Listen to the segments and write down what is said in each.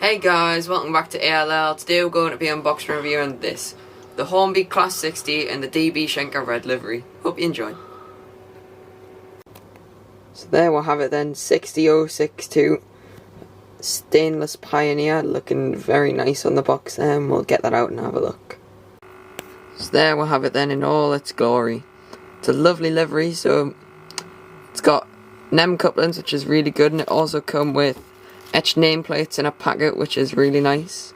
Hey guys, welcome back to A.L.L. Today we're going to be unboxing and reviewing this, the Hornby Class 60 and the DB Schenker Red livery. Hope you enjoy. So there we'll have it then, 60062 stainless Pioneer, looking very nice on the box there, and we'll get that out and have a look. So there we'll have it then in all its glory. It's a lovely livery, so it's got NEM couplings, which is really good, and it also comes with etched nameplates in a packet, which is really nice.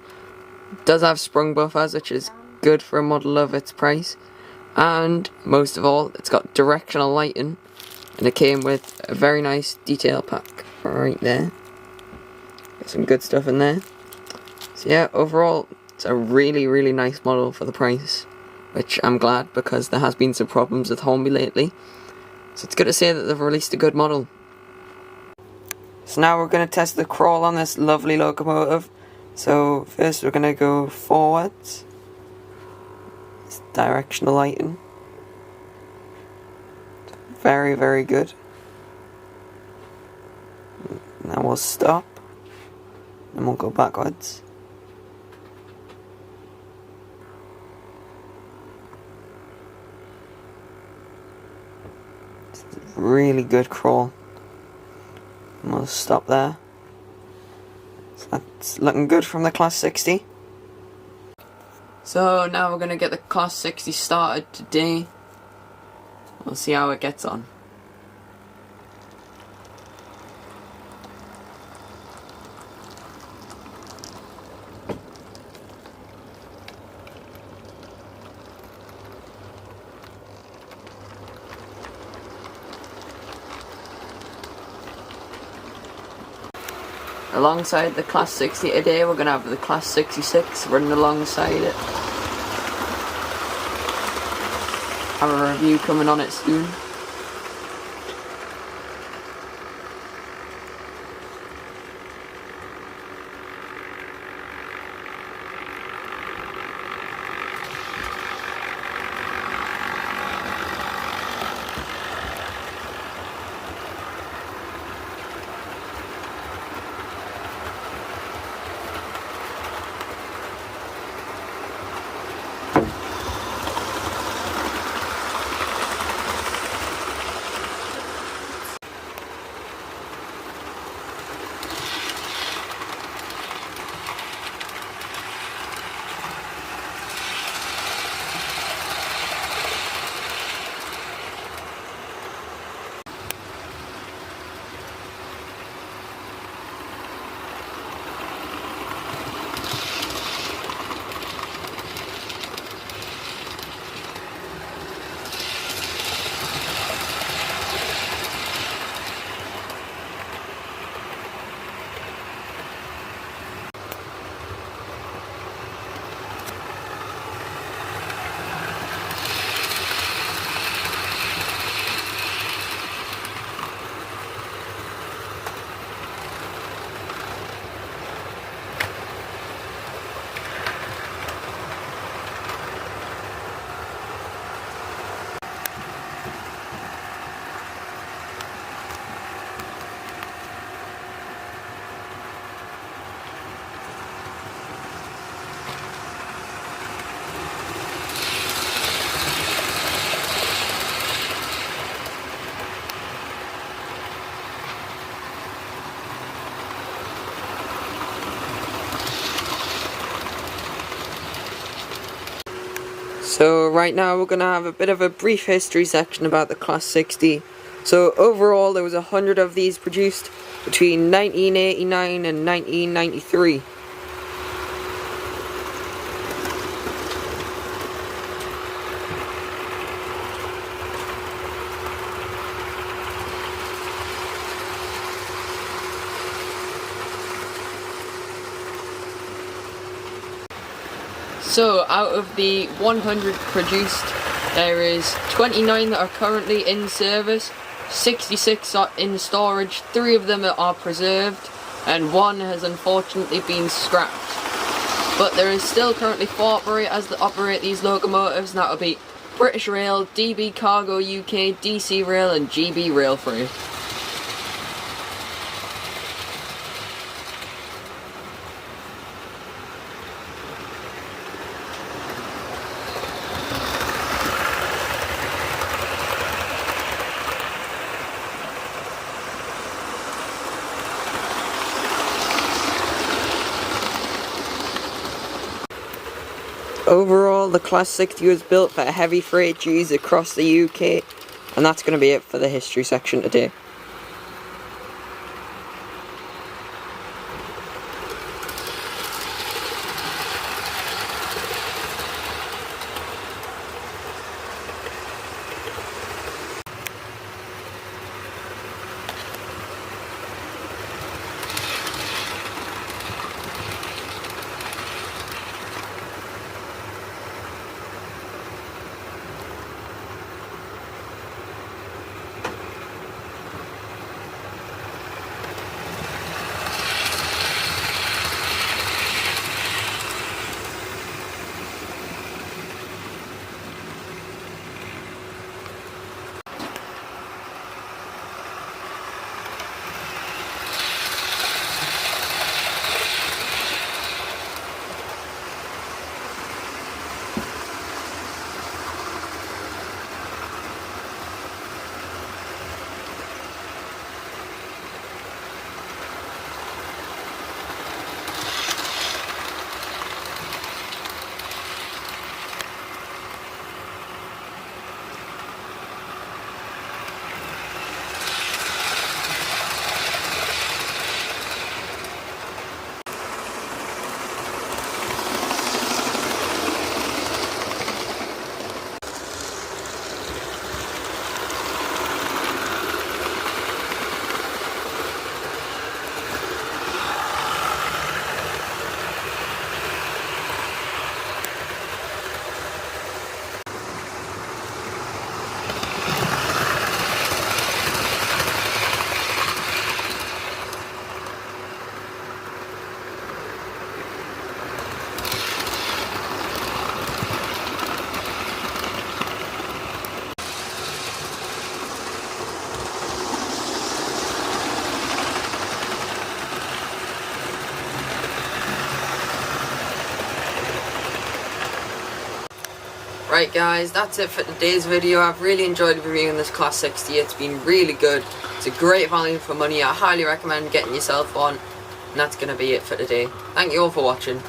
It does have sprung buffers, which is good for a model of its price, and most of all, it's got directional lighting, and it came with a very nice detail pack right there. Got some good stuff in there. So yeah, overall, it's a really nice model for the price, which I'm glad, because there has been some problems with Hornby lately. So it's good to say that they've released a good model. So now we're going to test the crawl on this lovely locomotive. So first we're going to go forwards. It's directional lighting. Very good. Now we'll stop. And we'll go backwards. It's a really good crawl. And we'll stop there. So that's looking good from the Class 60. So now we're going to get the Class 60 started today. We'll see how it gets on. Alongside the Class 60 today, we're going to have the Class 66 running alongside it. Have a review coming on it soon. So right now we're going to have a bit of a brief history section about the Class 60. So overall there was 100 of these produced between 1989 and 1993. So out of the 100 produced, there is 29 that are currently in service, 66 are in storage, 3 of them are preserved, and 1 has unfortunately been scrapped. But there is still currently 4 operators that operate these locomotives, and that will be British Rail, DB Cargo UK, DC Rail and GB Rail Freight. Overall, the Class 60 was built for heavy freight Gs across the UK, and that's going to be it for the history section today. Right guys, that's it for today's video. I've really enjoyed reviewing this Class 60. It's been really good. It's a great value for money. I highly recommend getting yourself one. And that's going to be it for today. Thank you all for watching.